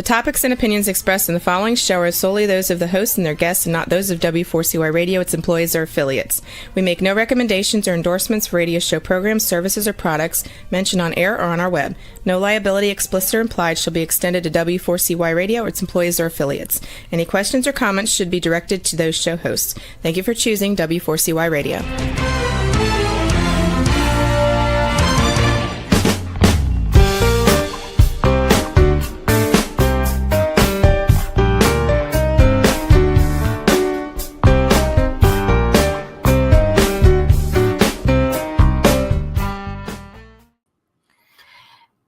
topics and opinions expressed in the following show are solely those of the host and their guests and not those of W4CY Radio, its employees, or affiliates. We make no recommendations or endorsements for radio show programs, services, or products mentioned on air or on our web. No liability, explicit or implied, shall be extended to W4CY Radio, its employees, or affiliates. Any questions or comments should be directed to those show hosts. Thank you for choosing W4CY Radio.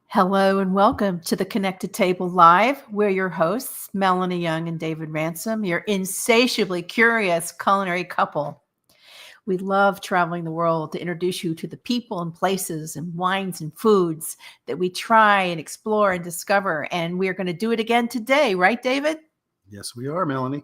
Hello and welcome to the Connected Table Live. We're your hosts, Melanie Young and David Ransom, your insatiably curious culinary couple. We love traveling the world to introduce you to the people and places and wines and foods that we try and explore and discover. And we're going to do it again today, right, David? Yes, we are, Melanie.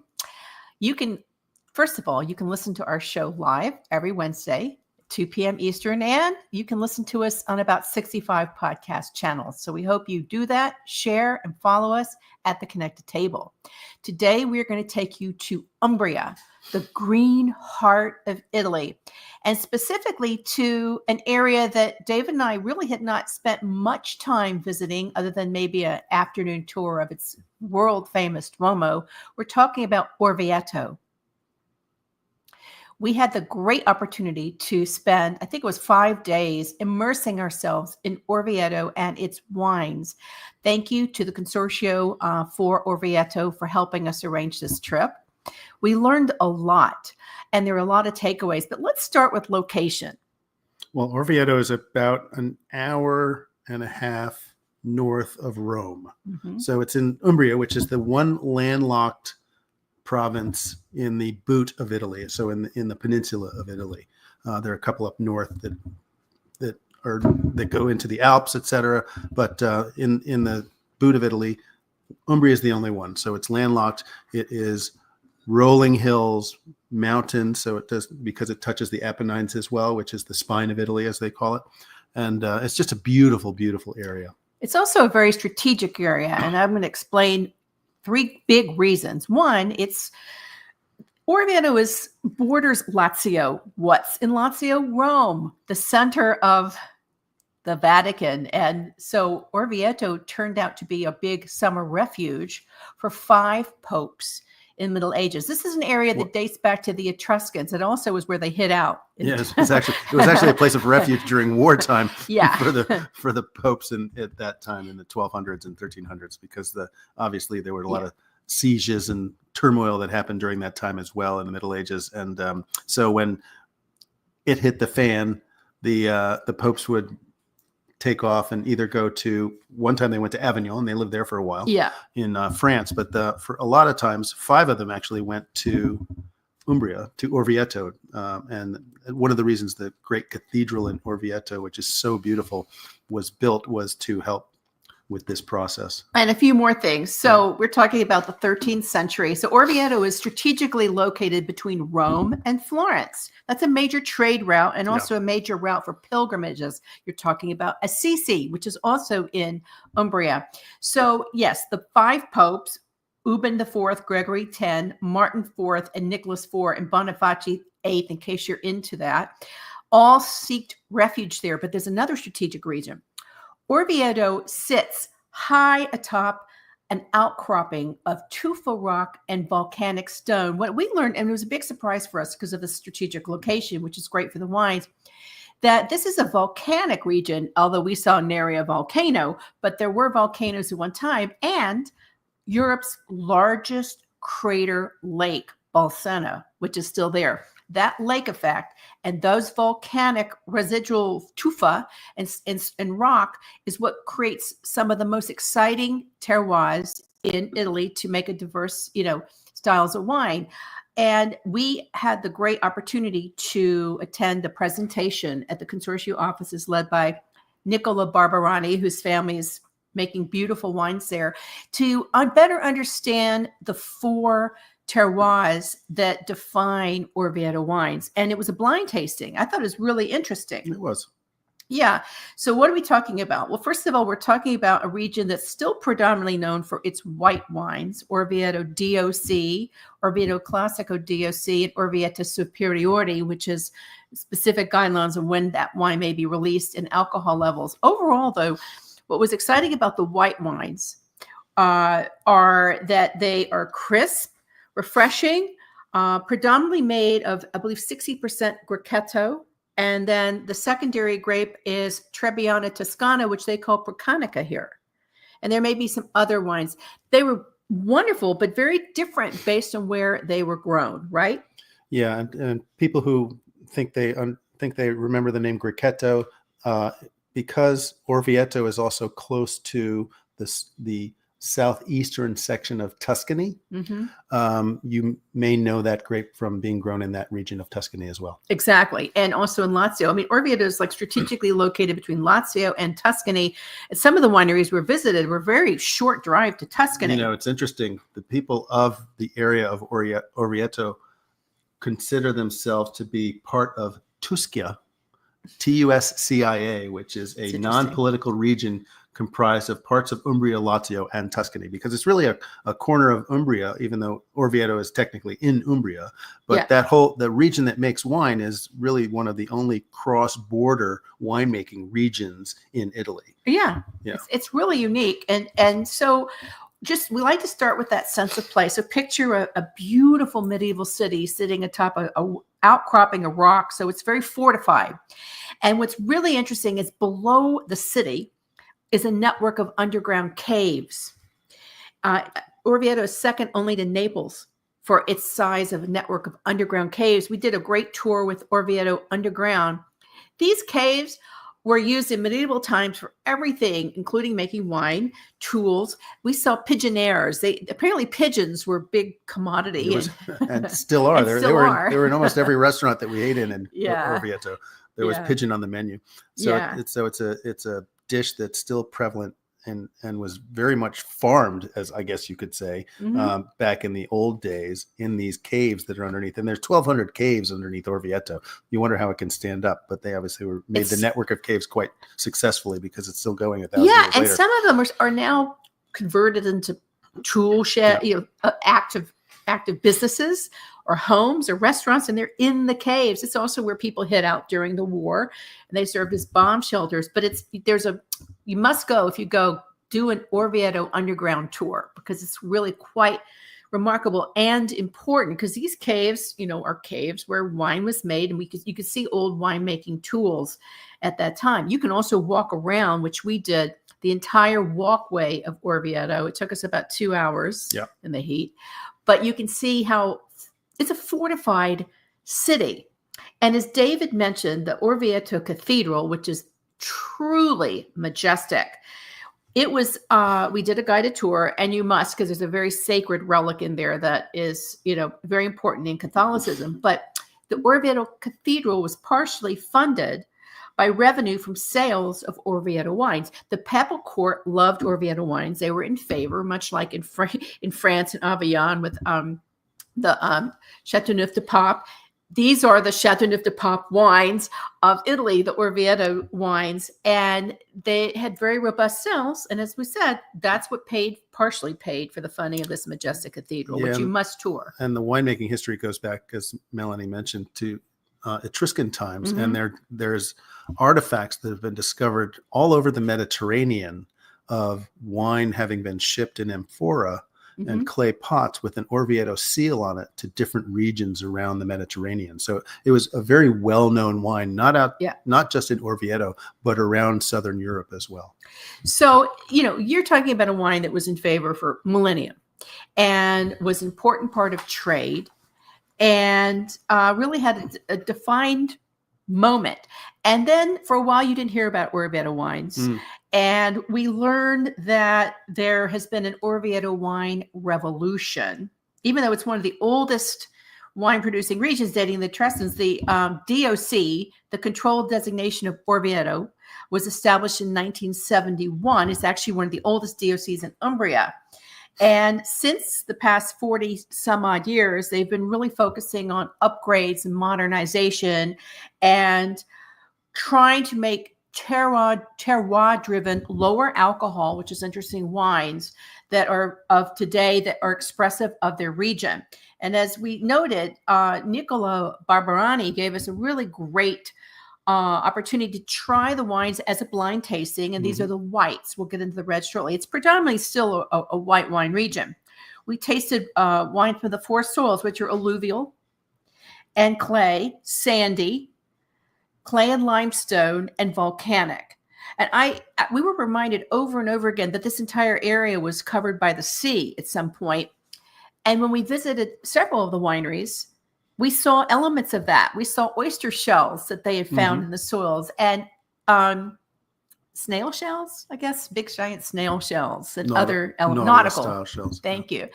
First of all, you can listen to our show live every Wednesday, 2 p.m. Eastern, and you can listen to us on about 65 podcast channels. So we hope you do that, share, and follow us at the Connected Table. Today, we're going to take you to Umbria, the green heart of Italy, and specifically to an area that David and I really had not spent much time visiting other than maybe an afternoon tour of its world-famous Duomo. We're talking about Orvieto. We had the great opportunity to spend, I think it was 5 days, immersing ourselves in Orvieto and its wines. Thank you to the Consortio for Orvieto for helping us arrange this trip. We learned a lot, and there are a lot of takeaways, but let's start with location. Well, Orvieto is about an hour and a half north of Rome. Mm-hmm. So it's in Umbria, which is the one landlocked province in the boot of Italy, so in the peninsula of Italy. There are a couple up north that go into the Alps, etc. But in the boot of Italy, Umbria is the only one. So it's landlocked. It is rolling hills, mountains. So it does, because it touches the Apennines as well, which is the spine of Italy, as they call it. And it's just a beautiful, beautiful area. It's also a very strategic area, and I'm going to explain 3 big reasons. One, Orvieto borders Lazio. What's in Lazio? Rome, the center of the Vatican. And so Orvieto turned out to be a big summer refuge for 5 popes in Middle Ages. This is an area that dates back to the Etruscans. It also was where they hid out. Yes, it was actually a place of refuge during wartime. Yeah. for the popes at that time in the 1200s and 1300s, because obviously there were a lot of sieges and turmoil that happened during that time as well in the Middle Ages. And so when it hit the fan, the popes would take off and either go to, one time they went to Avignon, and they lived there for a while in France. But for a lot of times, 5 of them actually went to Umbria, to Orvieto. And one of the reasons the great cathedral in Orvieto, which is so beautiful, was built was to help with this process. And a few more things. So we're talking about the 13th century. So Orvieto is strategically located between Rome and Florence. That's a major trade route and also a major route for pilgrimages. You're talking about Assisi, which is also in Umbria. So yes, the 5 popes, Urban IV, Gregory X, Martin IV, and Nicholas IV, and Boniface VIII, in case you're into that, all sought refuge there. But there's another strategic reason. Orvieto sits high atop an outcropping of tufa rock and volcanic stone. What we learned, and it was a big surprise for us because of the strategic location, which is great for the wines, that this is a volcanic region, although we saw nary a volcano, but there were volcanoes at one time, and Europe's largest crater lake, Bolsena, which is still there. That lake effect and those volcanic residual tufa and rock is what creates some of the most exciting terroirs in Italy to make a diverse, styles of wine. And we had the great opportunity to attend a presentation at the Consortio offices led by Nicola Barbarani, whose family is making beautiful wines there, to better understand the 4 terroirs that define Orvieto wines. And it was a blind tasting. I thought it was really interesting. It was. Yeah. So what are we talking about? Well, first of all, we're talking about a region that's still predominantly known for its white wines, Orvieto DOC, Orvieto Classico DOC, and Orvieto Superiore, which is specific guidelines on when that wine may be released and alcohol levels. Overall, though, what was exciting about the white wines are that they are crisp, refreshing, predominantly made of, I believe, 60% Grechetto. And then the secondary grape is Trebbiano Toscano, which they call Procanico here. And there may be some other wines. They were wonderful, but very different based on where they were grown, right? Yeah, and people who think they remember the name Grechetto, because Orvieto is also close to the southeastern section of Tuscany. You may know that grape from being grown in that region of Tuscany as well. Exactly. And also in Lazio. I mean, Orvieto is like strategically located between Lazio and Tuscany. And some of the wineries we visited were very short drive to Tuscany. You know, it's interesting. The people of the area of Orvieto consider themselves to be part of Tuscia, Tuscia, which is a non-political region comprised of parts of Umbria, Lazio, and Tuscany, because it's really a corner of Umbria, even though Orvieto is technically in Umbria. But the region that makes wine is really one of the only cross-border winemaking regions in Italy. Yeah. It's really unique. And so we like to start with that sense of place. So picture a beautiful medieval city sitting atop a outcropping of rock. So it's very fortified. And what's really interesting is below the city is a network of underground caves. Orvieto is second only to Naples for its size of a network of underground caves. We did a great tour with Orvieto Underground. These caves were used in medieval times for everything, including making wine, tools. We saw pigeonniers. Apparently pigeons were a big commodity. And still are. They were in almost every restaurant that we ate in Orvieto. There was pigeon on the menu. So it's a dish that's still prevalent and was very much farmed, as I guess you could say, back in the old days in these caves that are underneath. And there's 1,200 caves underneath Orvieto. You wonder how it can stand up, but they obviously made the network of caves quite successfully because it's still going 1,000 years later. Yeah, and some of them are now converted into tool shed, active businesses or homes or restaurants, and they're in the caves. It's also where people hid out during the war, and they served as bomb shelters. But you must go, if you go, do an Orvieto underground tour, because it's really quite remarkable and important, because these caves, are caves where wine was made, and you could see old winemaking tools at that time. You can also walk around, which we did, the entire walkway of Orvieto. It took us about 2 hours in the heat, but you can see how it's a fortified city. And as David mentioned, the Orvieto Cathedral, which is truly majestic. It was, we did a guided tour, and you must, because there's a very sacred relic in there that is, very important in Catholicism. But the Orvieto Cathedral was partially funded by revenue from sales of Orvieto wines. The papal court loved Orvieto wines. They were in favor, much like in France and Avignon with the Châteauneuf du Pape. These are the Châteauneuf du Pape wines of Italy, the Orvieto wines, and they had very robust sales. And as we said, that's what partially paid for the funding of this majestic cathedral, which you must tour. And the winemaking history goes back, as Melanie mentioned, to Etruscan times, and there's artifacts that have been discovered all over the Mediterranean of wine having been shipped in amphora and clay pots with an Orvieto seal on it to different regions around the Mediterranean. So it was a very well-known wine, not just in Orvieto, but around Southern Europe as well. So, you're talking about a wine that was in favor for millennia and was an important part of trade, and really had a defined moment. And then for a while, you didn't hear about Orvieto wines. And we learned that there has been an Orvieto wine revolution, even though it's one of the oldest wine producing regions dating the Tresons. The DOC, the controlled designation of Orvieto, was established in 1971. It's actually one of the oldest DOCs in Umbria. And since the past 40 some odd years, they've been really focusing on upgrades and modernization and trying to make terroir-driven, lower alcohol, which is interesting, wines that are of today that are expressive of their region. And as we noted, Niccolo Barbarani gave us a really great opportunity to try the wines as a blind tasting. And these are the whites. We'll get into the red shortly. It's predominantly still a white wine region. We tasted wine from the four soils, which are alluvial and clay, sandy, clay and limestone, and volcanic. And we were reminded over and over again that this entire area was covered by the sea at some point. And when we visited several of the wineries, we saw elements of that. We saw oyster shells that they had found in the soils, and snail shells, I guess, big giant snail shells and other nautical style shells. Thank you.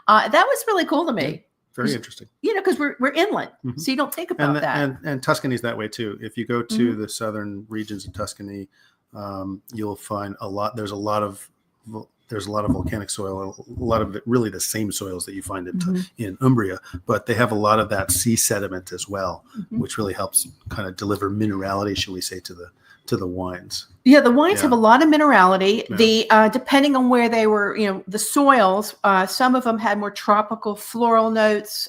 That was really cool to me. Very interesting. You know, because we're inland, so you don't think about that. And Tuscany's that way too. If you go to the southern regions of Tuscany, you'll find there's a lot of volcanic soil, a lot of it, really the same soils that you find in Umbria, but they have a lot of that sea sediment as well, which really helps kind of deliver minerality, shall we say, to the wines. Yeah, the wines have a lot of minerality. The depending on where they were, the soils, some of them had more tropical floral notes,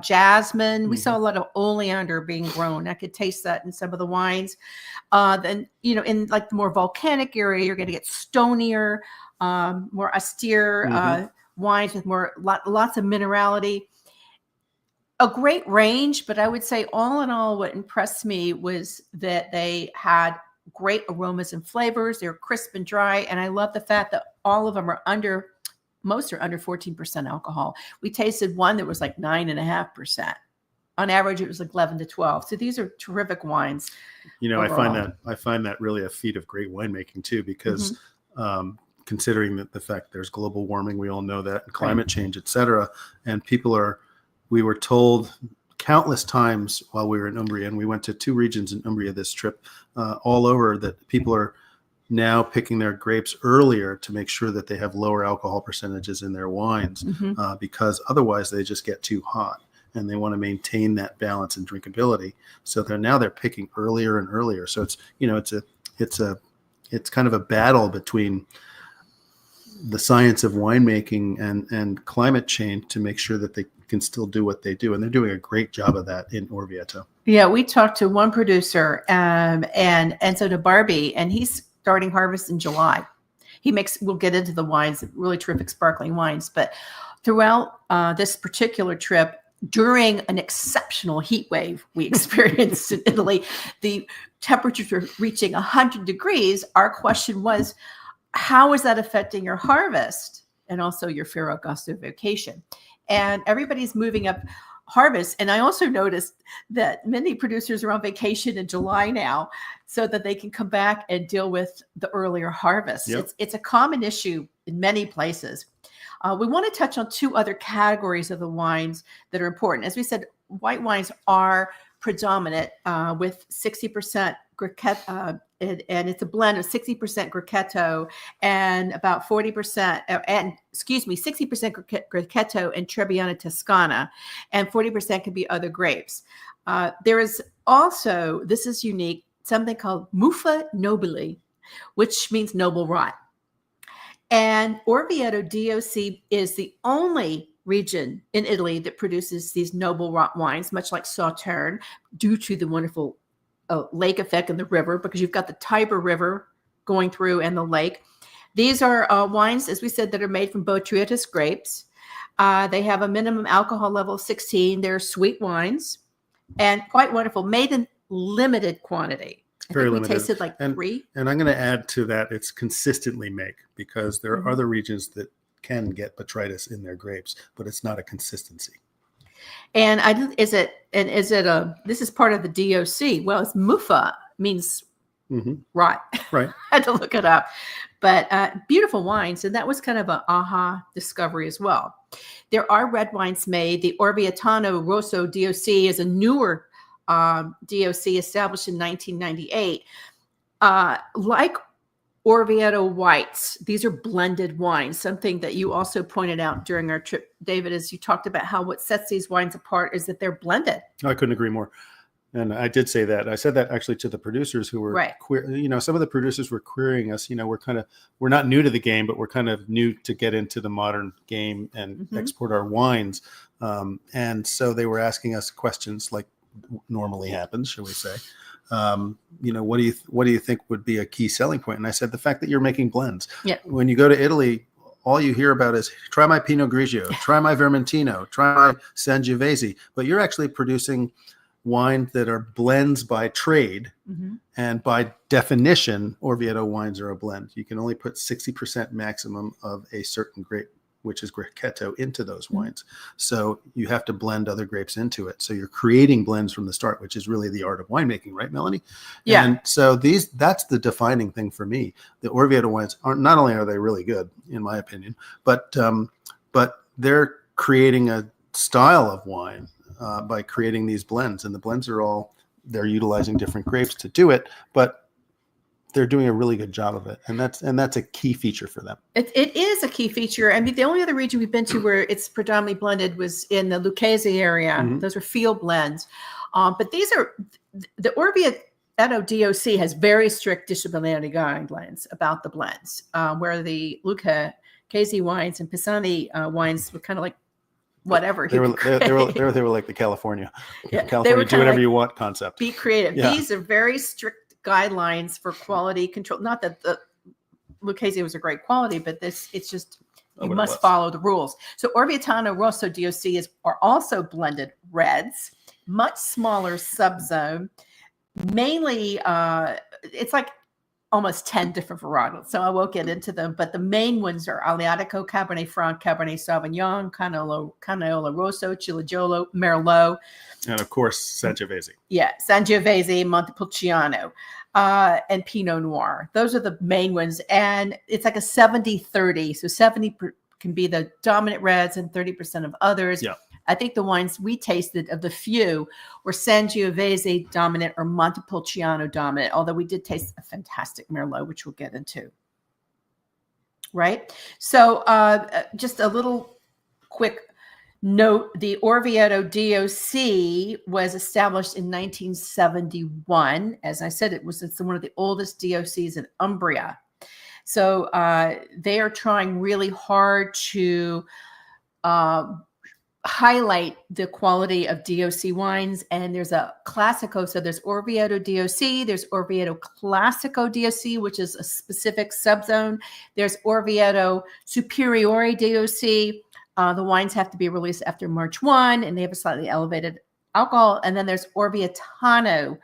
jasmine. We saw a lot of oleander being grown. I could taste that in some of the wines. Then, in like the more volcanic area, you're going to get stonier, more austere wines with lots of minerality. A great range, but I would say all in all, what impressed me was that they had great aromas and flavors. They're crisp and dry. And I love the fact that all of them most are under 14% alcohol. We tasted one that was like 9.5%. On average, it was like 11 to 12. So these are terrific wines. Overall. I find that really a feat of great winemaking too, because considering that the fact there's global warming, we all know that, and climate change, et cetera. And we were told countless times while we were in Umbria, and we went to 2 regions in Umbria this trip, all over, that people are now picking their grapes earlier to make sure that they have lower alcohol percentages in their wines, because otherwise they just get too hot, and they want to maintain that balance and drinkability. So they're picking earlier and earlier. So it's kind of a battle between the science of winemaking and climate change to make sure that they can still do what they do. And they're doing a great job of that in Orvieto. Yeah, we talked to one producer, and Enzo de Barbi, and he's starting harvest in July. We'll get into the wines, really terrific sparkling wines. But throughout this particular trip, during an exceptional heat wave we experienced in Italy, the temperatures were reaching 100 degrees. Our question was, how is that affecting your harvest and also your Ferragosto vacation? And everybody's moving up harvest. And I also noticed that many producers are on vacation in July now so that they can come back and deal with the earlier harvest. Yep. It's a common issue in many places. We want to touch on 2 other categories of the wines that are important. As we said, white wines are predominant with 60% Grechetto, and it's a blend of 60% Grechetto and about 40%, 60% Grechetto and Trebbiano Toscano, and 40% could be other grapes. There is also, this is unique, something called Muffa Nobili, which means noble rot. And Orvieto DOC is the only region in Italy that produces these noble rot wines, much like Sauternes, due to the wonderful lake effect in the river, because you've got the Tiber River going through and the lake. These are wines, as we said, that are made from Botrytis grapes. They have a minimum alcohol level of 16. They're sweet wines and quite wonderful, made in limited quantity. Very limited. We tasted like 3. And I'm going to add to that, it's consistently make, because there are other regions that can get botrytis in their grapes, but it's not a consistency. And this is part of the DOC. Well, it's Muffa, means rot. Right. I had to look it up. But beautiful wines. And that was kind of an aha discovery as well. There are red wines made. The Orvietano Rosso DOC is a newer DOC established in 1998. Like Orvieto whites, these are blended wines, something that you also pointed out during our trip, David, as you talked about how what sets these wines apart is that they're blended. I couldn't agree more. And I did say that. I said that actually to the producers who were Right. some of the producers were querying us. We're not new to the game, but we're kind of new to get into the modern game and export our wines. And so they were asking us questions like normally happens, shall we say. What do you think would be a key selling point? And I said, the fact that you're making blends. Yeah. When you go to Italy, all you hear about is try my Pinot Grigio, try my Vermentino, try my Sangiovese, but you're actually producing wines that are blends by trade. And by definition, Orvieto wines are a blend. You can only put 60% maximum of a certain grape, which is Grechetto, into those wines. So you have to blend other grapes into it. So you're creating blends from the start, which is really the art of winemaking, right, Melanie? Yeah. And so that's the defining thing for me. The Orvieto wines not only are they really good, in my opinion, but they're creating a style of wine by creating these blends. And the blends they're utilizing different grapes to do it, but they're doing a really good job of it. And that's a key feature for them. It is a key feature. I mean, the only other region we've been to where it's predominantly blended was in the Lucchese area. Those are field blends. But these are, the Orvieto DOC has very strict disciplinary guidelines about the blends, where the Lucchese wines and Pisani wines were kind of like whatever. They were like the California do whatever like, you want concept. Be creative. Yeah. These are very strict guidelines for quality control. Not that the Lucchese was a great quality, but it's just you must follow the rules. So Orvietano Rosso DOC are also blended reds, much smaller subzone. Mainly, it's like almost 10 different varietals. So I won't get into them, but the main ones are Aleatico, Cabernet Franc, Cabernet Sauvignon, Canaiolo Rosso, Ciliegiolo, Merlot. And of course, Sangiovese. Yeah, Sangiovese, Montepulciano, and Pinot Noir. Those are the main ones. And it's like a 70-30. So 70 can be the dominant reds and 30% of others. Yeah. I think the wines we tasted of the few were Sangiovese dominant or Montepulciano dominant, although we did taste a fantastic Merlot, which we'll get into. Right? So just a little quick note, the Orvieto DOC was established in 1971. As I said, it's one of the oldest DOCs in Umbria. So they are trying really hard to highlight the quality of DOC wines. And there's a Classico. So there's Orvieto DOC, there's Orvieto Classico DOC, which is a specific subzone. There's Orvieto Superiore DOC. The wines have to be released after March 1, and they have a slightly elevated alcohol. And then there's Orvietano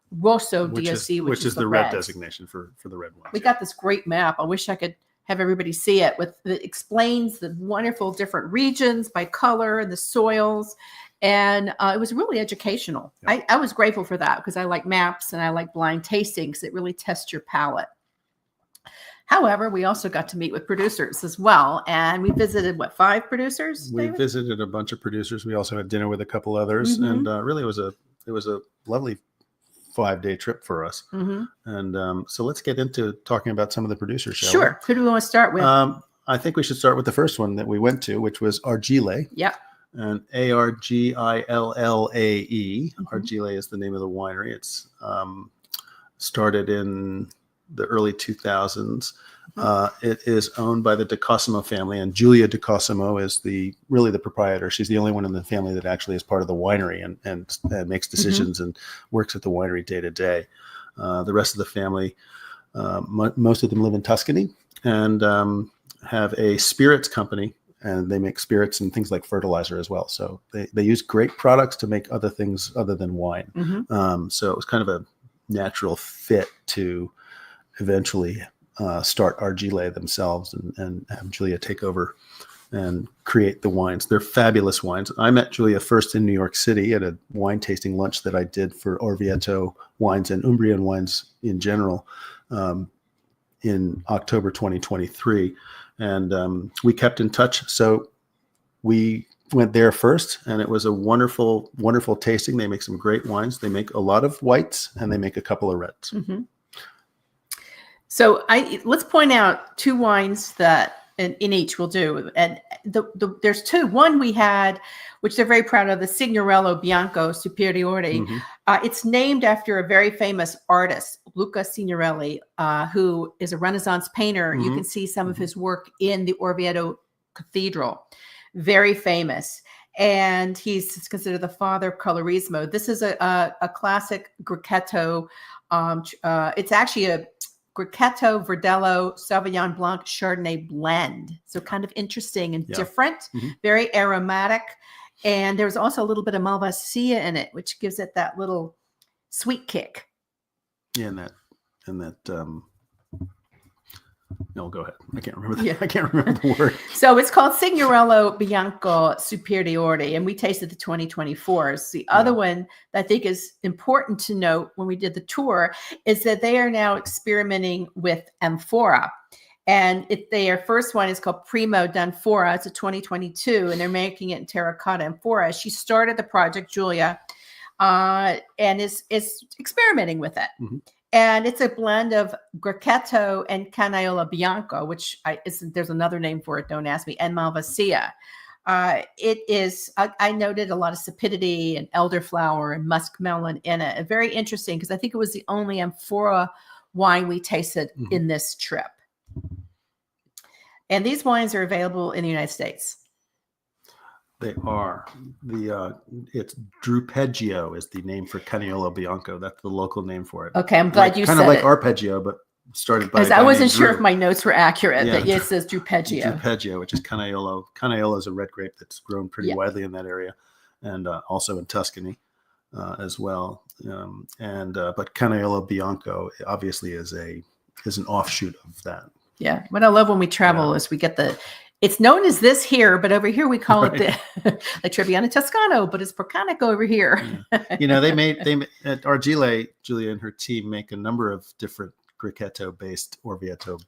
Rosso DOC, which is the red designation for the red wines. We got this great map. I wish I could have everybody see it. It explains the wonderful different regions by color and the soils. And it was really educational. Yeah. I was grateful for that because I like maps and I like blind tastings. It really tests your palate. However, we also got to meet with producers as well. And we visited, 5 producers? We David? visited a bunch of producers. We also had dinner with a couple others. And really it was a lovely 5-day trip for us. And so let's get into talking about some of the producers, shall we? Sure. Who do we want to start with? I think we should start with the first one that we went to, which was Argile. Yeah. And Argillae. Argile is the name of the winery. It's started in the early 2000s. It is owned by the DeCosimo family, and Julia DeCosimo is really the proprietor. She's the only one in the family that actually is part of the winery and makes decisions and works at the winery day to day. The rest of the family, most of them live in Tuscany and have a spirits company, and they make spirits and things like fertilizer as well. So they use great products to make other things other than wine. So it was kind of a natural fit to eventually start Argile themselves and have Julia take over and create the wines. They're fabulous wines. I met Julia first in New York City at a wine tasting lunch that I did for Orvieto wines and Umbrian wines in general in October 2023. And we kept in touch. So we went there first, and it was a wonderful, wonderful tasting. They make some great wines. They make a lot of whites, and they make a couple of reds. So let's point out 2 wines that in each we'll do. And there's two. One we had, which they're very proud of, the Signorello Bianco Superiore. Mhm. It's named after a very famous artist, Luca Signorelli, who is a Renaissance painter. You can see some of his work in the Orvieto Cathedral. Very famous. And he's considered the father of colorismo. This is a classic Grechetto. It's actually a Grechetto Verdelho Sauvignon Blanc Chardonnay blend. So kind of interesting and different, very aromatic. And there's also a little bit of Malvasia in it, which gives it that little sweet kick. Yeah, and that no, go ahead. I can't remember I can't remember the word. So it's called Signorello Bianco Superiore, and we tasted the 2024s. The other one that I think is important to note when we did the tour is that they are now experimenting with amphora. And their first one is called Primo d'Amphora. It's a 2022, and they're making it in terracotta amphora. She started the project, Julia, and is experimenting with it. And it's a blend of Grechetto and Canaiolo Bianco, which there's another name for it, don't ask me, and Malvasia. It is, I noted a lot of sapidity and elderflower and muskmelon in it. Very interesting, because I think it was the only amphora wine we tasted in this trip. And these wines are available in the United States. They are. It's Drupeggio is the name for Canaiolo Bianco. That's the local name for it. Okay, I'm glad you said it. Kind of like arpeggio, but started by. Because I wasn't sure if my notes were accurate, but it says Drupeggio. Drupeggio, which is Canaiolo. Canaiolo is a red grape that's grown pretty widely in that area, and also in Tuscany as well. But Canaiolo Bianco obviously is an offshoot of that. Yeah, what I love when we travel is we get it's known as this here, but over here we call it the Trebbiano Toscano, but it's Procanico over here. They made at Argile, Julia and her team make a number of different Grechetto based Orvieto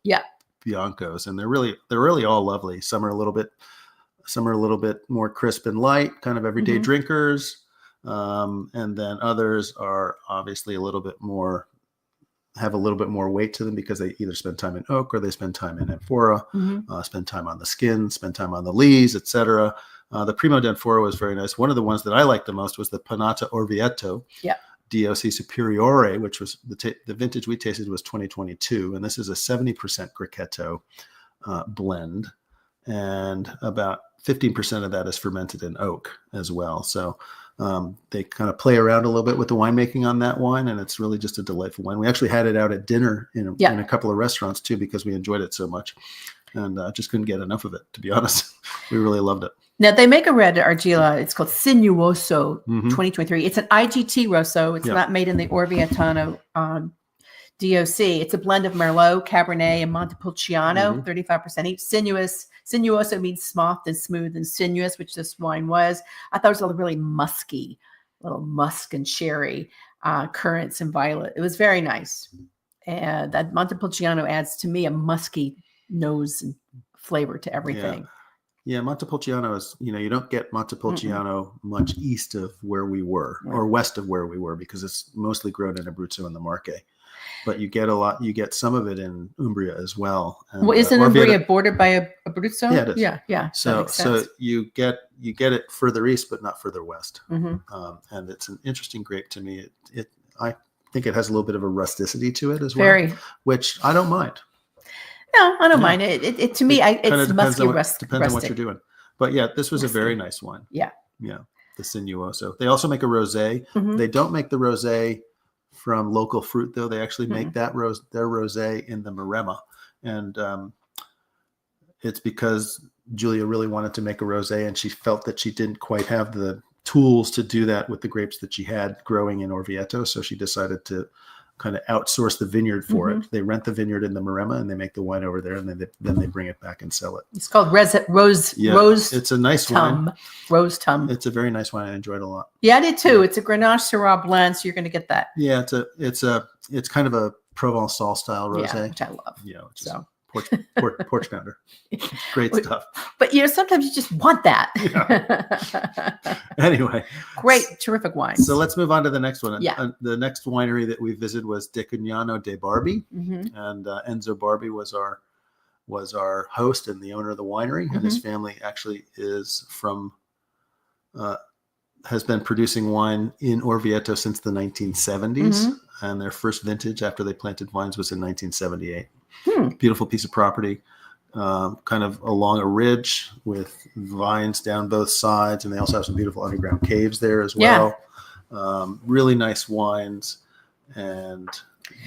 Biancos, and they're really all lovely. Some are a little bit more crisp and light, kind of everyday drinkers, and then others are obviously have a little bit more weight to them because they either spend time in oak or they spend time in amphora, spend time on the skin, spend time on the lees, etc. The Primo d'Amphora was very nice. One of the ones that I liked the most was the Panata Orvieto DOC Superiore, which was the vintage we tasted was 2022. And this is a 70% Grechetto blend. And about 15% of that is fermented in oak as well. So they kind of play around a little bit with the winemaking on that wine, and it's really just a delightful wine. We actually had it out at dinner in a couple of restaurants too, because we enjoyed it so much, and just couldn't get enough of it, to be honest. We really loved it. Now they make a red Argila. It's called Sinuoso 2023. It's an IGT Rosso. It's not made in the Orvietano DOC. It's a blend of Merlot, Cabernet, and Montepulciano, 35% each. Sinuoso means soft and smooth and sinuous, which this wine was. I thought it was a really musky, little musk and sherry, currants and violet. It was very nice. And that Montepulciano adds to me a musky nose and flavor to everything. Yeah, Montepulciano is, you don't get Montepulciano much east of where we were or west of where we were, because it's mostly grown in Abruzzo and the Marche. But you get some of it in Umbria as well. And, isn't Umbria bordered by Abruzzo? Yeah, it is. Yeah. So you get it further east, but not further west. And it's an interesting grape to me. I think it has a little bit of a rusticity to it as well, which I don't mind. No, I don't mind it. It to me, it's musky rustic. Depends on what you're doing. But yeah, this was a very nice wine. Yeah, the Sinuoso. They also make a rosé. They don't make the rosé from local fruit, though. They actually make their rosé in the Maremma, and it's because Julia really wanted to make a rosé, and she felt that she didn't quite have the tools to do that with the grapes that she had growing in Orvieto, so she decided to kind of outsource the vineyard for it. They rent the vineyard in the Maremma, and they make the wine over there, and then they bring it back and sell it. It's called Rose. It's a nice wine. Rose Tum. It's a very nice wine. I enjoyed it a lot. Yeah, I did too. It's a Grenache Syrah blend, so you're going to get that. Yeah, it's kind of a Provençal style rosé, which I love. Yeah, porch pounder. Great stuff. But sometimes you just want that. Anyway, terrific wine. So let's move on to the next one. The next winery that we visited was Decugnano de Barbi, and Enzo Barbi was our was our host and the owner of the winery, and his family actually is from has been producing wine in Orvieto since the 1970s, and their first vintage after they planted vines was in 1978. Beautiful piece of property, kind of along a ridge with vines down both sides, and they also have some beautiful underground caves there as well. Really nice wines, and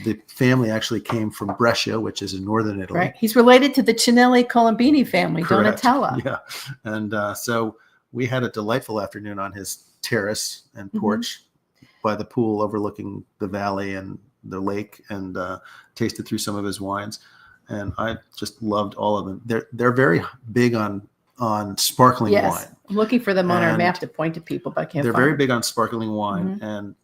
the family actually came from Brescia, which is in northern Italy. Right. He's related to the Cinelli Colombini family, Correct. Donatella. Yeah, and so we had a delightful afternoon on his terrace and porch by the pool overlooking the valley and the lake, and tasted through some of his wines, and I just loved all of them. They're very big on sparkling wine. I'm looking for them on our map to point to people, but I can't. They're very big on sparkling wine, and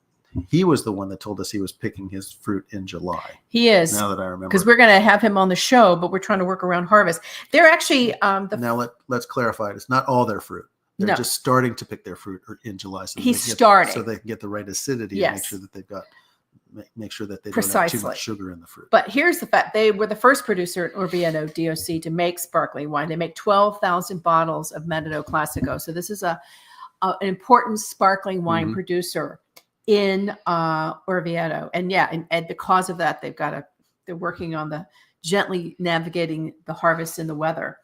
he was the one that told us he was picking his fruit in July. He is. Now that I remember, because we're going to have him on the show, but we're trying to work around harvest. They're actually now let's clarify it. It's not all their fruit. They're just starting to pick their fruit in July. So he's starting, so they can get the right acidity and make sure that they've got, make sure that they don't have too much sugar in the fruit. But here's the fact: they were the first producer at Orvieto DOC to make sparkling wine. They make 12,000 bottles of Metodo Classico. So this is an important sparkling wine producer in Orvieto. And and because of that, they're working on the gently navigating the harvest and the weather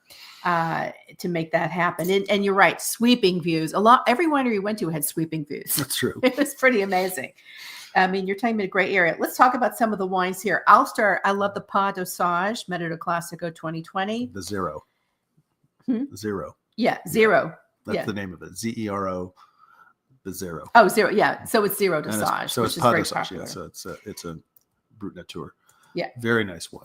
to make that happen. And you're right, sweeping views. Every winery we went to had sweeping views. That's true. It was pretty amazing. I mean, you're talking about a great area. Let's talk about some of the wines here. I'll start. I love the Pas Dosage, Metodo Classico 2020. The zero. Zero. Yeah, zero. That's the name of it. Zero. The zero. Oh, zero. Yeah. So it's zero dosage. So it's Pas Dosage. Yeah. So it's a Brut Nature. Yeah. Very nice wine.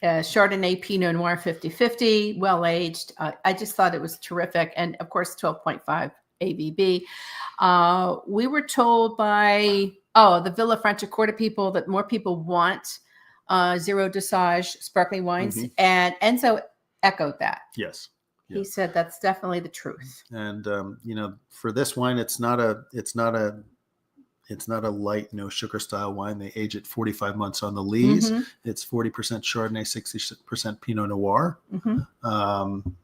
Chardonnay Pinot Noir 50-50, well aged. I just thought it was terrific, and of course 12.5 ABV. We were told by the Villa Franciacorta people that more people want zero dosage sparkling wines, and Enzo echoed that. Yes. He said that's definitely the truth. And for this wine, it's not a light, no sugar style wine. They age it 45 months on the lees. It's 40% Chardonnay, 60% Pinot Noir.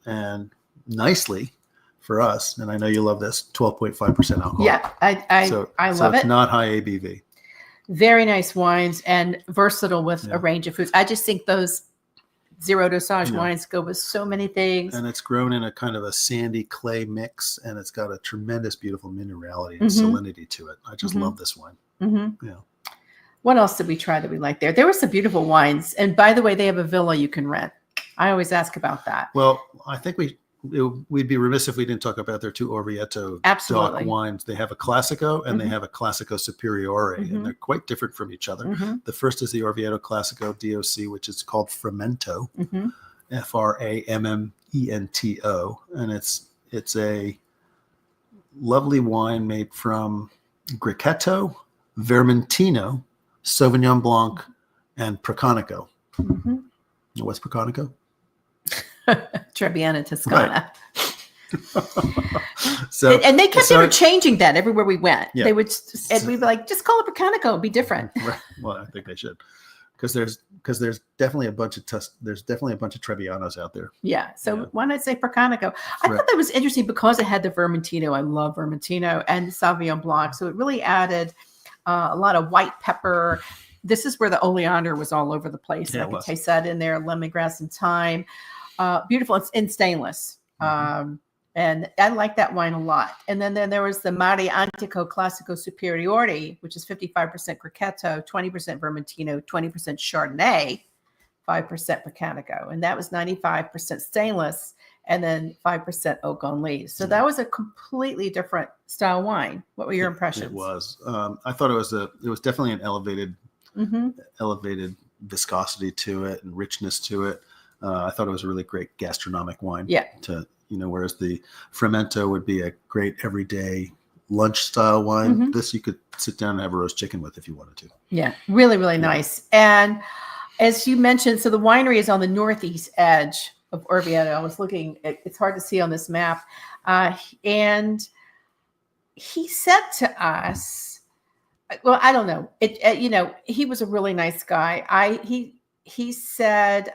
And nicely for us, and I know you love this, 12.5% alcohol. Yeah, I love it. It's not high ABV. Very nice wines and versatile with a range of foods. I just think those zero dosage wines go with so many things. And it's grown in a kind of a sandy clay mix, and it's got a tremendous, beautiful minerality and salinity to it. I just love this wine. Yeah. What else did we try that we liked there? There were some beautiful wines. And by the way, they have a villa you can rent. I always ask about that. Well, I think we'd be remiss if we didn't talk about their two Orvieto DOC wines. They have a Classico and they have a Classico Superiore, and they're quite different from each other. The first is the Orvieto Classico DOC, which is called Frumento, Frammento, and it's a lovely wine made from Grechetto, Vermentino, Sauvignon Blanc, and Procanico. What's Procanico? Trebbiano Toscano. Right. And they kept changing that everywhere we went. Yeah. They would, and we'd be like, just call it Procanico, it'll be different. Right. Well, I think they should, because there's definitely a bunch of Trebbianos out there. Yeah. So why not say Procanico? I thought that was interesting because it had the Vermentino. I love Vermentino and Sauvignon Blanc, so it really added a lot of white pepper. This is where the oleander was all over the place. I could taste that in there, lemongrass and thyme. Beautiful. It's in stainless. And I like that wine a lot. And then there was the Mare Antico Classico Superiore, which is 55% Grechetto, 20% Vermentino, 20% Chardonnay, 5% Procanico. And that was 95% stainless and then 5% oak on leaves. So that was a completely different style wine. What were your impressions? It was. I thought it was definitely an elevated viscosity to it and richness to it. I thought it was a really great gastronomic wine. Yeah. Whereas the Frumento would be a great everyday lunch style wine. This you could sit down and have a roast chicken with if you wanted to. Yeah, really, really nice. And as you mentioned, so the winery is on the northeast edge of Orvieto. I was looking; it's hard to see on this map. And he said to us, "Well, I don't know. He was a really nice guy. He said."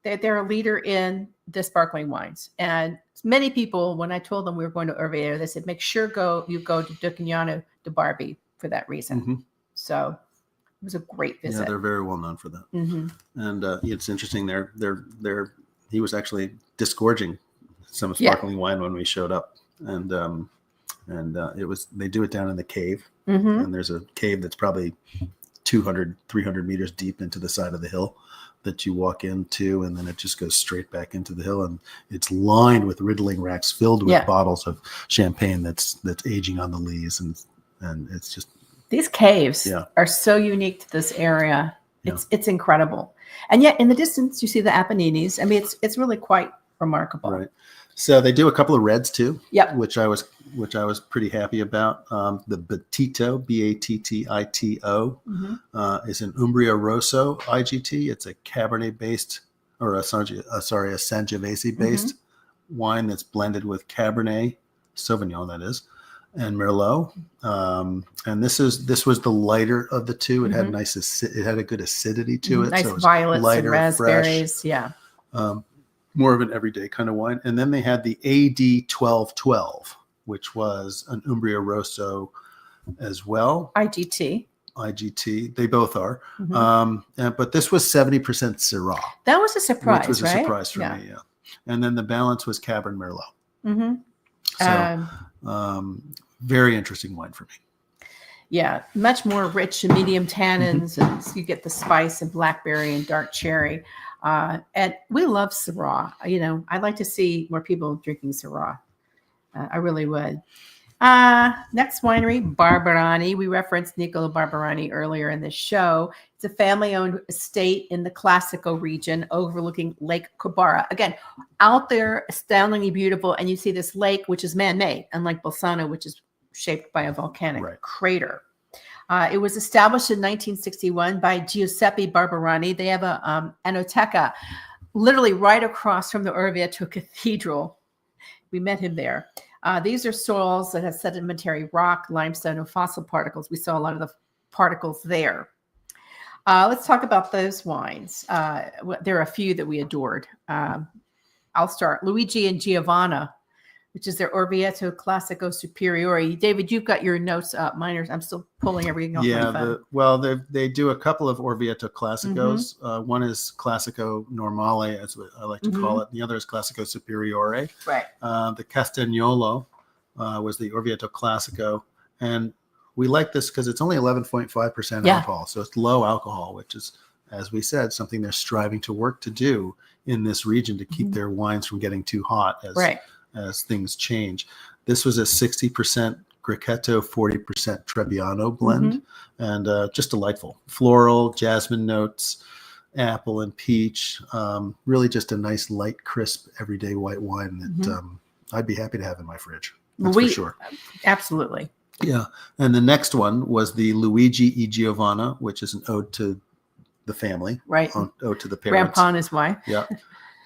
They're a leader in the sparkling wines. And many people, when I told them we were going to Orvieto, they said, make sure you go to Designation of Origin for that reason. Mm-hmm. So it was a great visit. Yeah, they're very well known for that. Mm-hmm. And it's interesting. He was actually disgorging some sparkling wine when we showed up, and they do it down in the cave, and there's a cave that's probably 200, 300 meters deep into the side of the hill that you walk into, and then it just goes straight back into the hill, and it's lined with riddling racks filled with bottles of champagne that's aging on the lees, and it's just. These caves are so unique to this area. It's incredible. And yet in the distance, you see the Apennines. I mean, it's really quite remarkable. Right. So they do a couple of reds too, which I was pretty happy about. The Battito, Battito, is an Umbria Rosso IGT. It's a Cabernet based, or a Sangiovese based wine that's blended with Cabernet Sauvignon, that is, and Merlot. And this was the lighter of the two. It had it had a good acidity to it. Nice, so it was violets lighter, and raspberries. fresh, Yeah. More of an everyday kind of wine. And then they had the AD 1212, which was an Umbria Rosso as well. IGT. They both are. But this was 70% Syrah. That was a surprise, which was right? a surprise for me, yeah. And then the balance was Cabernet Merlot. So very interesting wine for me. Yeah, much more rich and medium tannins, and so you get the spice and blackberry and dark cherry. And we love Syrah. I'd like to see more people drinking Syrah. I really would. Next winery, Barberani. We referenced Niccolo Barberani earlier in this show. It's a family-owned estate in the Classico region overlooking Lake Cabara. Again, out there, astoundingly beautiful. And you see this lake, which is man-made, unlike Bolzano, which is shaped by a volcanic crater. It was established in 1961 by Giuseppe Barberani. They have a enoteca literally right across from the Orvieto Cathedral. We met him there. These are soils that have sedimentary rock, limestone, and fossil particles. We saw a lot of the particles there. Let's talk about those wines. There are a few that we adored. I'll start. Luigi and Giovanna, which is their Orvieto Classico Superiore. David, you've got your notes up. Mine I'm still pulling everything off my phone. They do a couple of Orvieto Classicos. One is Classico Normale, as I like to call it. The other is Classico Superiore. Right. The Castagnolo was the Orvieto Classico. And we like this because it's only 11.5% alcohol. So it's low alcohol, which is, as we said, something they're striving to work to do in this region to keep their wines from getting too hot as things change. This was a 60% Grechetto, 40% Trebbiano blend, and just delightful. Floral, jasmine notes, apple and peach. Really just a nice, light, crisp, everyday white wine that I'd be happy to have in my fridge. That's for sure. Absolutely. Yeah. And the next one was the Luigi e Giovanna, which is an ode to the family. Right. Ode to the parents. Grandpa and his wife. Yeah.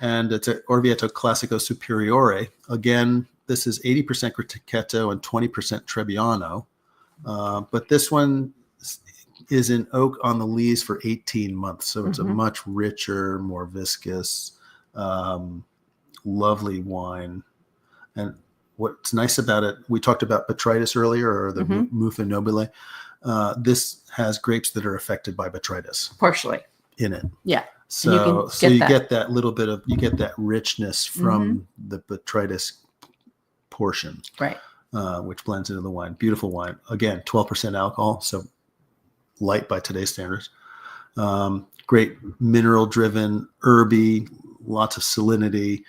And it's an Orvieto Classico Superiore. Again, this is 80% Grechetto and 20% Trebbiano. But this one is in oak on the lees for 18 months. So it's a much richer, more viscous, lovely wine. And what's nice about it, we talked about Botrytis earlier, or the Muffa Nobile. This has grapes that are affected by Botrytis. Partially. In it. Yeah. So you get that little bit of, you get that richness from the Botrytis portion, right? Which blends into the wine. Beautiful wine. Again, 12% alcohol, so light by today's standards. Great mineral-driven, herby, lots of salinity,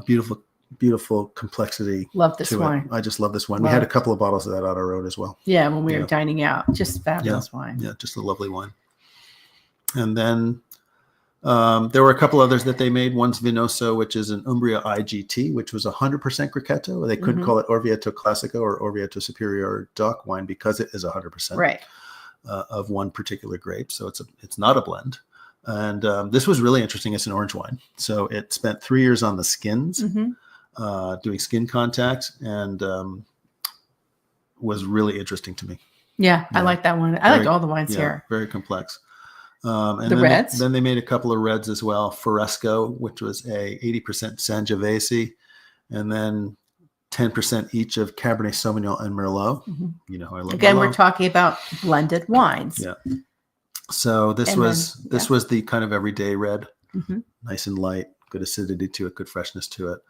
beautiful complexity. Love this wine. I just love this wine. We had a couple of bottles of that on our road as well. Yeah, when we were dining out. Just fabulous wine. Yeah, just a lovely wine. And then there were a couple others that they made. One's Vinoso, which is an Umbria IGT, which was 100% Grechetto. They couldn't call it Orvieto Classico or Orvieto Superiore DOC wine because it is 100% of one particular grape. So it's not a blend. And this was really interesting. It's an orange wine. So it spent 3 years on the skins, doing skin contact, and was really interesting to me. Yeah, I like that one. I liked all the wines here. Very complex. And The reds? Then they made a couple of reds as well. Fresco, which was a 80% Sangiovese, and then 10% each of Cabernet Sauvignon and Merlot. You know how I love Again, Merlot. we're talking about blended wines. Yeah. So this was the kind of everyday red, nice and light, good acidity to it, good freshness to it.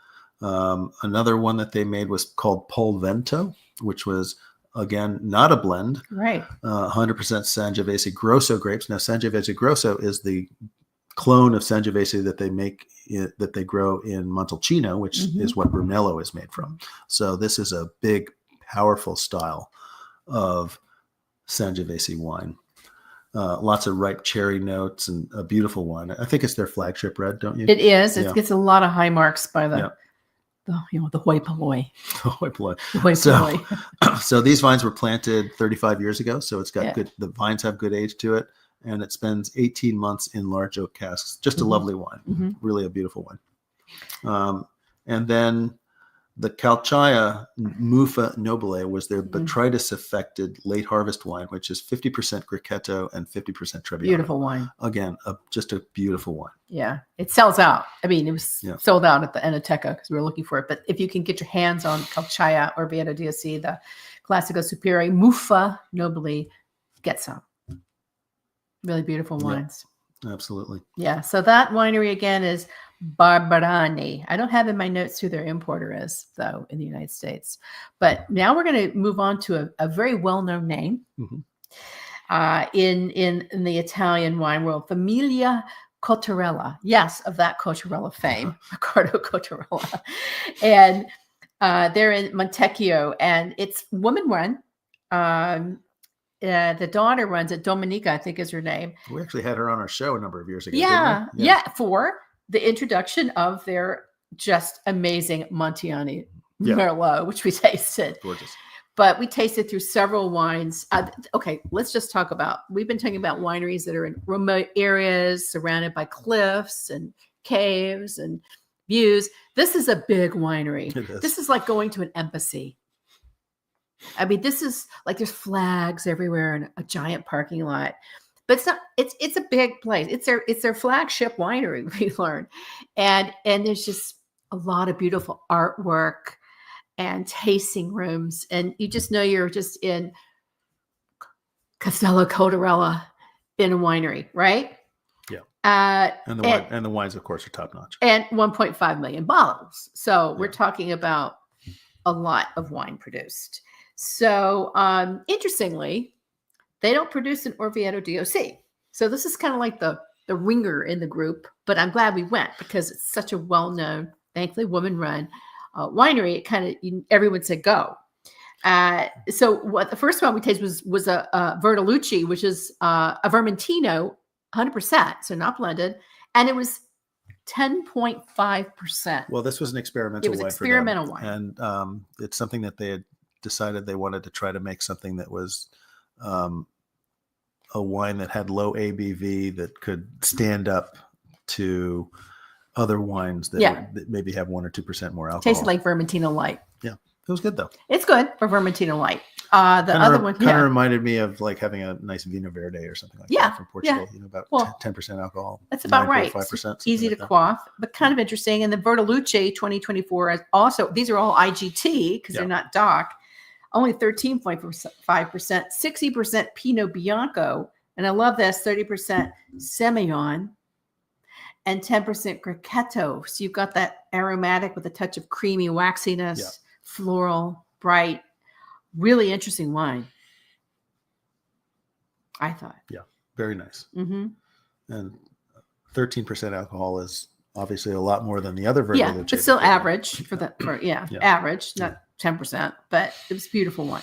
Another one that they made was called Polvento, which was, again, not a blend. Right. 100% Sangiovese Grosso grapes. Now, Sangiovese Grosso is the clone of Sangiovese that they make, that they grow in Montalcino, which is what Brunello is made from. So this is a big, powerful style of Sangiovese wine. Lots of ripe cherry notes and a beautiful wine. I think it's their flagship red, don't you? It is. It Yeah. gets a lot of high marks by the Yeah. the hoi polloi. Hoi polloi. Hoi polloi. So these vines were planted 35 years ago. So it's got Yeah. the vines have good age to it. And it spends 18 months in large oak casks. Just a lovely wine. Really a beautiful wine. And then the Calchaya Muffa Nobile was their Botrytis affected late harvest wine, which is 50% Grechetto and 50% Trebbiano. Beautiful wine. Again, just a beautiful wine. Yeah. It sells out. I mean, it was Yeah. sold out at the Enoteca because we were looking for it. But if you can get your hands on Calchaya or Orvieto DOC, the Classico Superiore Muffa Nobile, get some. Really beautiful wines. Absolutely. Yeah. So that winery again is Barbarani. I don't have in my notes who their importer is, though, in the United States. But now we're going to move on to a very well-known name in the Italian wine world, Familia Cottarella. Yes, of that Cottarella fame, Riccardo Cottarella. And they're in Montecchio, and it's woman-run. The daughter runs it. Dominica, I think, is her name. We actually had her on our show a number of years ago. Yeah, didn't we? yeah, for the introduction of their just amazing Montiani Merlot, which we tasted. Gorgeous. But we tasted through several wines. Okay, let's just talk about, we've been talking about wineries that are in remote areas, surrounded by cliffs and caves and views. This is a big winery. It is. This is like going to an embassy. I mean, this is like there's flags everywhere and a giant parking lot. But it's not, it's a big place. It's their flagship winery, we learned. And there's just a lot of beautiful artwork and tasting rooms. And you just know you're just in Castello Cottarella in a winery, right? Yeah. And the wines, of course, are top notch. And 1.5 million bottles. So we're talking about a lot of wine produced. So interestingly, they don't produce an Orvieto DOC. So this is kind of like the ringer in the group, but I'm glad we went because it's such a well-known, thankfully woman-run winery. It kind of, everyone said go. So what the first one we tasted was a Verdellucci, which is a Vermentino, 100%, so not blended, and it was 10.5%. Well, this was an experimental wine. It was experimental wine. And it's something that they had decided they wanted to try to make something that was a wine that had low ABV that could stand up to other wines that maybe have 1 or 2% more alcohol. Tasted like Vermentino Light. Yeah, it was good though. It's good for Vermentino Light. The other one kind of reminded me of like having a nice Vino Verde or something like that from Portugal. Yeah. About 10% alcohol. That's about right. 5%. Easy to quaff, but kind of interesting. And the Verdellucci 2024 is also, these are all IGT because they're not DOC. Only 13.5%, 60% Pinot Bianco, and I love this, 30% Semillon, and 10% Grechetto. So you've got that aromatic with a touch of creamy waxiness, floral, bright, really interesting wine, I thought. Yeah, very nice. And 13% alcohol is obviously a lot more than the other Verdellucci. Yeah, but still average for that. Average, not 10%, but it was beautiful wine.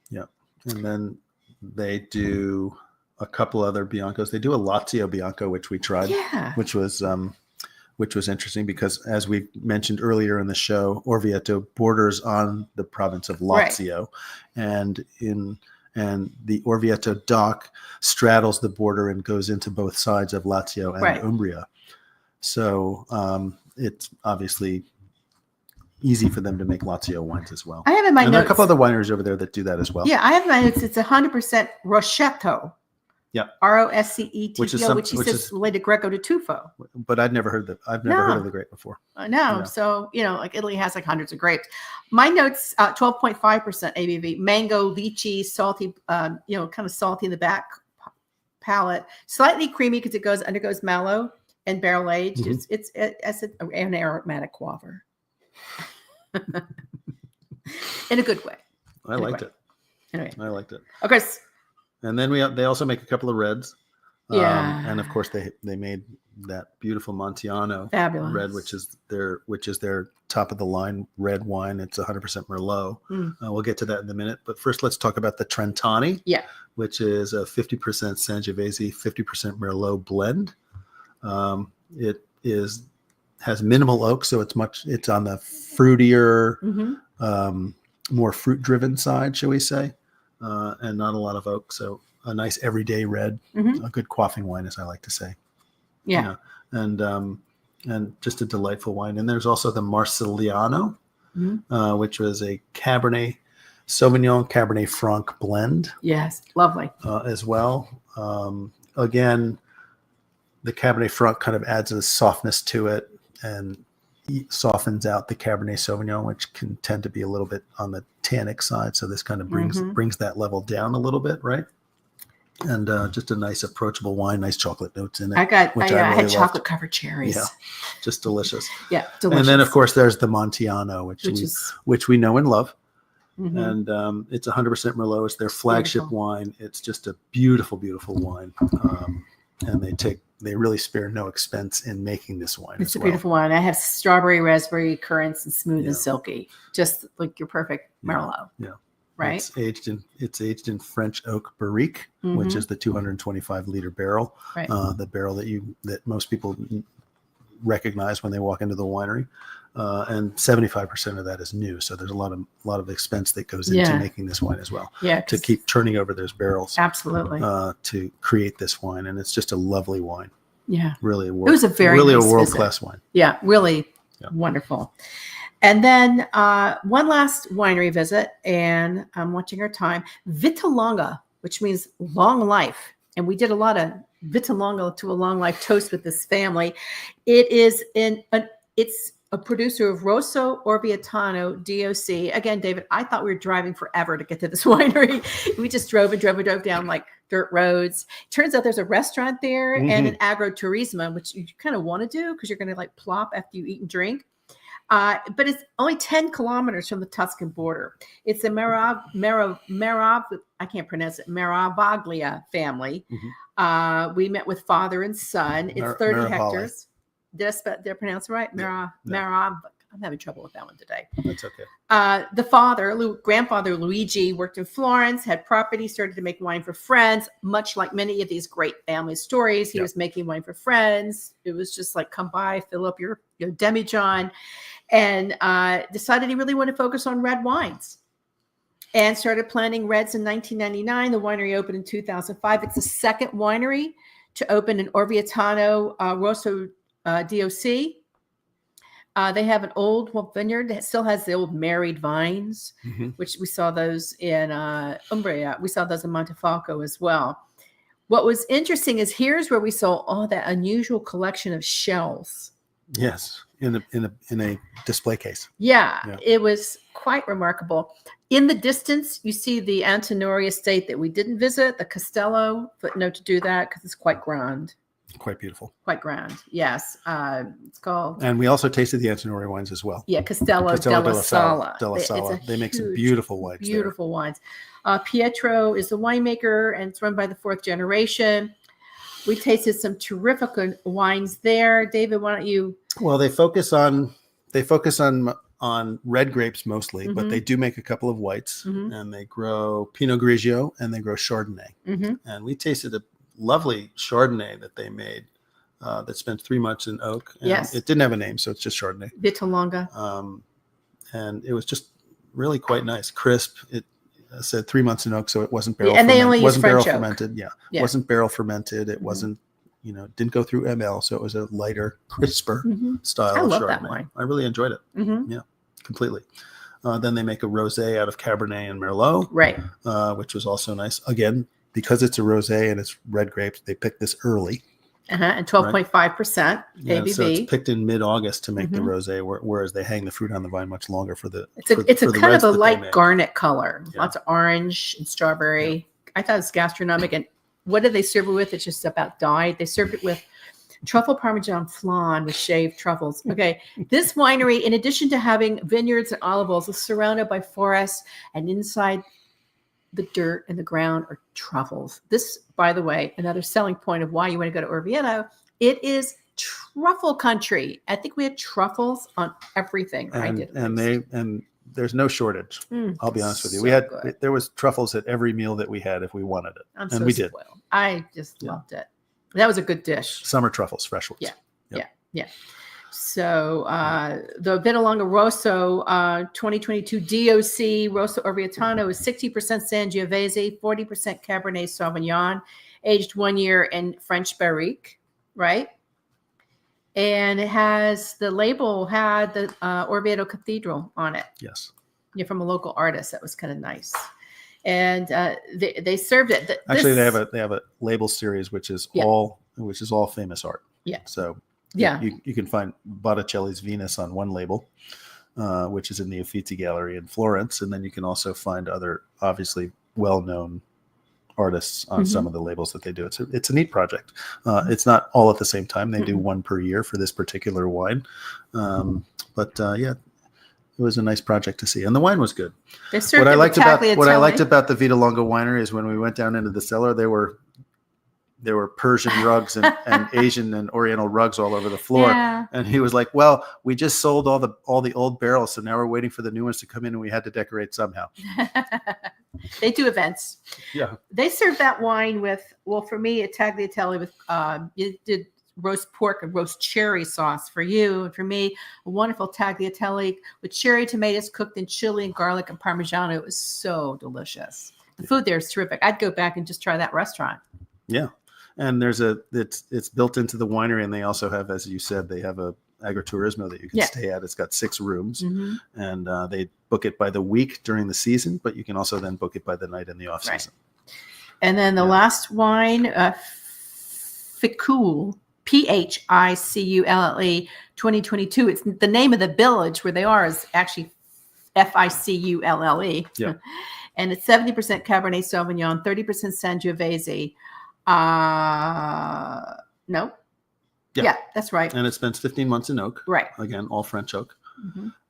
Yeah, and then they do a couple other Biancos. They do a Lazio Bianco, which we tried, which was interesting because, as we mentioned earlier in the show, Orvieto borders on the province of Lazio, and the Orvieto DOC straddles the border and goes into both sides of Lazio and Umbria. So it's obviously easy for them to make Lazio wines as well. I have in my notes. There are a couple other wineries over there that do that as well. Yeah, I have in my notes. It's 100% Rochetto. Yeah. Roscetto, Which which is he says related Greco to Tufo. But I've never heard of the grape before. No. Yeah. So, like Italy has like hundreds of grapes. My notes, 12.5% ABV, mango, lychee, salty, kind of salty in the back palate, slightly creamy because it undergoes mallow and barrel aged. Mhm. It's an aromatic quaver in a good way. I liked it. Anyway. I liked it. Okay. And then they also make a couple of reds. Yeah. And of course they made that beautiful Montiano Fabulous red, which is their top of the line red wine. It's 100% Merlot. We'll get to that in a minute. But first, let's talk about the Trentani, which is a 50% Sangiovese, 50% Merlot blend. It has minimal oak, so it's on the fruitier, more fruit-driven side, shall we say, and not a lot of oak. So a nice everyday red, a good quaffing wine, as I like to say. Yeah. And just a delightful wine. And there's also the Marcelliano, which was a Cabernet Sauvignon, Cabernet Franc blend. Yes, lovely. As well. Again, the Cabernet Franc kind of adds a softness to it and softens out the Cabernet Sauvignon, which can tend to be a little bit on the tannic side. So this kind of brings that level down a little bit, right? And just a nice approachable wine, nice chocolate notes in it. I had chocolate covered cherries. Yeah, just delicious. Yeah, delicious. And then of course there's the Montiano, which we know and love. And it's 100% Merlot. It's their flagship wine. It's just a beautiful, beautiful wine. And they really spare no expense in making this wine. It's a beautiful wine. I have strawberry, raspberry, currants, and smooth and silky, just like your perfect Merlot. Yeah. Right. It's aged in French oak barrique, which is the 225-liter barrel, the barrel that most people recognize when they walk into the winery, and 75% of that is new. So there's a lot of expense that goes into making this wine as well. Yeah, to keep turning over those barrels. Absolutely. To create this wine, and it's just a lovely wine. Yeah, really. It was a very nice a world-class wine. Yeah, really wonderful. And then one last winery visit, and I'm watching our time. Vita Longa, which means long life. And we did a lot of Vita Longa to a long life toast with this family. It's a producer of Rosso Orvietano DOC. Again, David, I thought we were driving forever to get to this winery. We just drove down like dirt roads. Turns out there's a restaurant there and an agriturismo, which you kind of want to do because you're going to like plop after you eat and drink. But it's only 10 kilometers from the Tuscan border. It's a I can't pronounce it, Meravaglia family. We met with father and son. It's 30 hectares. Did I pronounce it right? I'm having trouble with that one today. That's okay. The grandfather Luigi, worked in Florence, had property, started to make wine for friends, much like many of these great family stories. He was making wine for friends. It was just like, come by, fill up your demijohn, and decided he really wanted to focus on red wines and started planting reds in 1999. The winery opened in 2005. It's the second winery to open in Orvietano Rosso DOC. They have an old vineyard that still has the old married vines, which we saw those in Umbria. We saw those in Montefalco as well. What was interesting is here's where we saw all that unusual collection of shells. Yes, in a display case. Yeah, it was quite remarkable. In the distance, you see the Antinori estate that we didn't visit, the Castello. Footnote to do that because it's quite grand. Quite beautiful. Quite grand, yes. It's called... And we also tasted the Antinori wines as well. Yeah, Castello della Sala. They make some beautiful wines. Beautiful wines. Pietro is the winemaker, and it's run by the fourth generation. We tasted some terrific wines there. David, why don't you... Well, they focus on red grapes mostly, but they do make a couple of whites, and they grow Pinot Grigio and they grow Chardonnay. And we tasted a lovely Chardonnay that they made that spent 3 months in oak. And it didn't have a name, so it's just Chardonnay. Vita Longa. And it was just really quite nice, crisp. It said 3 months in oak, so it wasn't barrel. And they only use French oak. Fermented. Yeah, wasn't barrel fermented. It wasn't, didn't go through ML, so it was a lighter, crisper style. I love Chardonnay. That wine. I really enjoyed it. Yeah, completely. Then they make a rosé out of Cabernet and Merlot, right? Which was also nice. Again, because it's a rosé and it's red grapes, they pick this early. And 12.5% Yeah, ABV. so it's picked in mid-August to make the rosé, whereas they hang the fruit on the vine much longer for the. It's a the kind of reds a that they light make. garnet color. Yeah. Lots of orange and strawberry. I thought it was gastronomic. And what did they serve it with? It's just about died. They served it with truffle parmesan flan with shaved truffles. Okay, this winery, in addition to having vineyards and olive oils, is surrounded by forests, and inside the dirt and the ground are truffles. This, by the way, another selling point of why you want to go to Orvieto, it is truffle country. I think we had truffles on everything. And there's no shortage. I'll be honest with you. There was truffles at every meal that we had if we wanted it. We did. I just loved it. That was a good dish. Summer truffles, fresh ones. Yeah. So the Vitellunga Rosso 2022 DOC Rosso Orvietano is 60% Sangiovese, 40% Cabernet Sauvignon, aged 1 year in French Barrique, right? And it has the label had the Orvieto Cathedral on it. Yes. Yeah, from a local artist. That was kind of nice. And they served it. Actually, they have a label series which is all famous art. Yeah. So yeah, you can find Botticelli's Venus on one label, which is in the Uffizi Gallery in Florence, and then you can also find other obviously well-known artists on some of the labels that they do. It's a neat project. It's not all at the same time. They do one per year for this particular wine, but it was a nice project to see, and the wine was good. What I liked about the Vitellunga winery is when we went down into the cellar, there were Persian rugs and Asian and Oriental rugs all over the floor. Yeah. And he was like, "Well, we just sold all the old barrels, so now we're waiting for the new ones to come in, and we had to decorate somehow." They do events. Yeah, they serve that wine with, well, for me, a tagliatelle with you did roast pork and roast cherry sauce for you, and for me, a wonderful tagliatelle with cherry tomatoes cooked in chili and garlic and Parmigiano. It was so delicious. The food there is terrific. I'd go back and just try that restaurant. Yeah. And it's built into the winery, and they also have, as you said, they have a agriturismo that you can stay at. It's got 6 rooms, and they book it by the week during the season, but you can also then book it by the night in the off season. And then the last wine, Ficule, Phiculle 2022. It's the name of the village where they are is actually Ficulle. Yeah. And it's 70% Cabernet Sauvignon, 30% Sangiovese. No. Yeah, that's right. And it spends 15 months in oak. Right. Again, all French oak.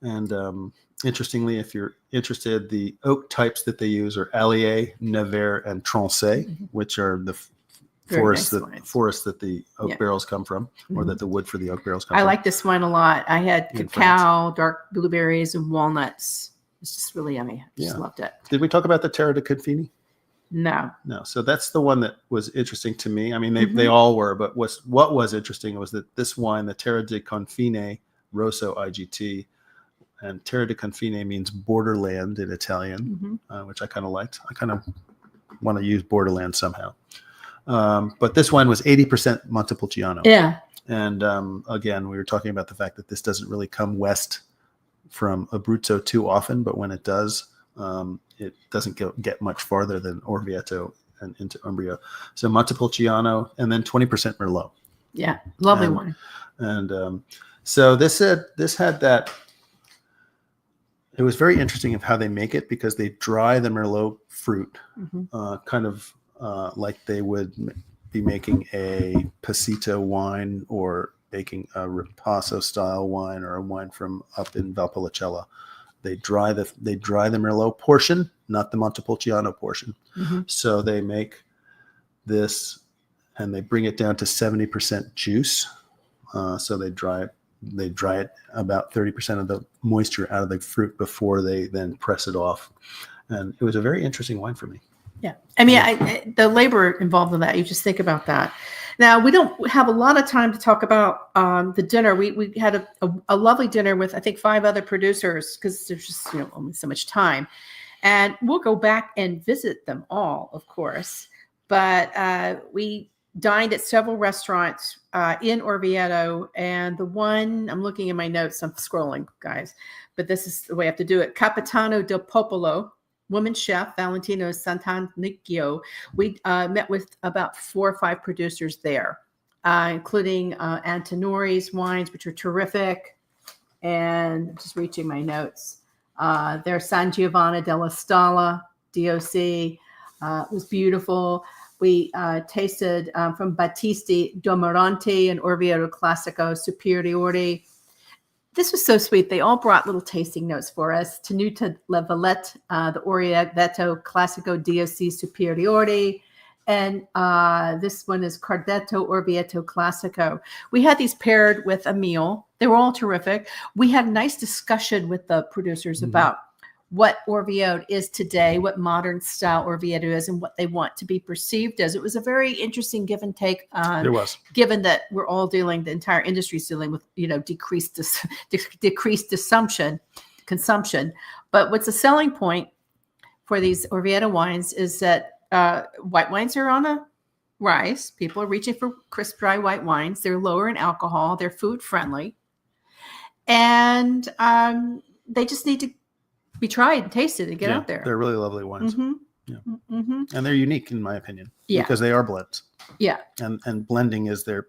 And interestingly, if you're interested, the oak types that they use are Allier, Nevers, and Trancé, which are the forests that the oak barrels come from, or that the wood for the oak barrels come from. I like this wine a lot. I had cacao, dark blueberries, and walnuts. It's just really yummy. I just loved it. Did we talk about the Terra de Confini? No. So that's the one that was interesting to me. I mean, they all were, but what was interesting was that this wine, the Terra de Confine Rosso IGT, and Terra de Confine means borderland in Italian, which I kind of liked. I kind of want to use borderland somehow. But this wine was 80% Montepulciano. Yeah. And again, we were talking about the fact that this doesn't really come west from Abruzzo too often, but when it does, it doesn't get much farther than Orvieto and into Umbria. So Montepulciano, and then 20% Merlot. Yeah, lovely wine. And so this had that. It was very interesting of how they make it, because they dry the Merlot fruit, kind of like they would be making a Passito wine or making a Ripasso style wine or a wine from up in Valpolicella. They dry the Merlot portion, not the Montepulciano portion. So they make this and they bring it down to 70% juice. So they dry it about 30% of the moisture out of the fruit before they then press it off. And it was a very interesting wine for me. Yeah. I mean, the labor involved in that, you just think about that. Now, we don't have a lot of time to talk about the dinner. We had a lovely dinner with, I think, 5 other producers, because there's just only so much time. And we'll go back and visit them all, of course. But we dined at several restaurants in Orvieto. And the one, I'm looking in my notes, I'm scrolling, guys. But this is the way I have to do it. Capitano del Popolo woman chef, Valentino Santanicchio. We met with about 4 or 5 producers there, including Antinori's wines, which are terrific. And just reaching my notes. Their San Giovanni della Stalla DOC was beautiful. We tasted from Battisti Domoranti and Orvieto Classico Superiore. This was so sweet. They all brought little tasting notes for us. Tenuta La Valette, the Orvieto Classico DOC Superiore. And this one is Cardetto Orvieto Classico. We had these paired with a meal. They were all terrific. We had a nice discussion with the producers about what Orvieto is today, what modern style Orvieto is, and what they want to be perceived as. It was a very interesting give and take. It was. Given that we're all dealing, the entire industry is dealing with, decreased consumption. But what's a selling point for these Orvieto wines is that white wines are on a rise. People are reaching for crisp, dry white wines. They're lower in alcohol. They're food friendly. And they just need to be tried and tasted and get out there. They're really lovely wines. And they're unique in my opinion. Yeah. Because they are blends. Yeah. And blending is their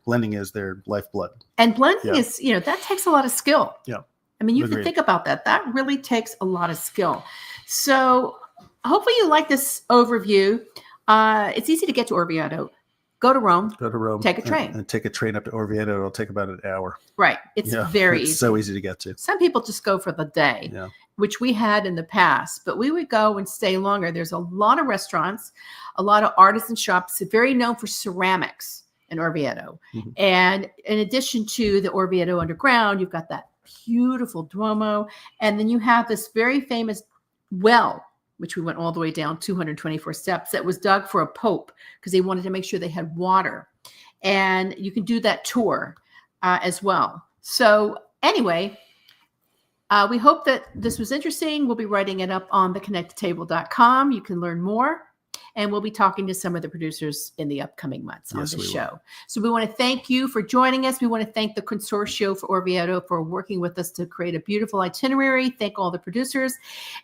lifeblood. And blending is, that takes a lot of skill. Yeah. I mean, you have to think about that. That really takes a lot of skill. So hopefully you like this overview. It's easy to get to Orvieto. Go to Rome. Take a train. And take a train up to Orvieto. It'll take about an hour. Right. It's very easy. So easy to get to. Some people just go for the day, which we had in the past. But we would go and stay longer. There's a lot of restaurants, a lot of artisan shops, very known for ceramics in Orvieto. And in addition to the Orvieto Underground, you've got that beautiful Duomo. And then you have this very famous well, which we went all the way down 224 steps, that was dug for a pope because they wanted to make sure they had water. And you can do that tour as well. So anyway, we hope that this was interesting. We'll be writing it up on theconnectedtable.com. You can learn more. And we'll be talking to some of the producers in the upcoming months on the show. So we want to thank you for joining us. We want to thank the Consortio for Orvieto for working with us to create a beautiful itinerary. Thank all the producers.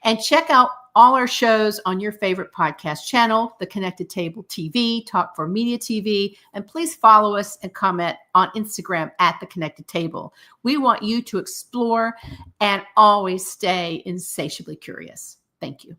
And check out all our shows on your favorite podcast channel, The Connected Table TV, Talk for Media TV. And please follow us and comment on Instagram at The Connected Table. We want you to explore and always stay insatiably curious. Thank you.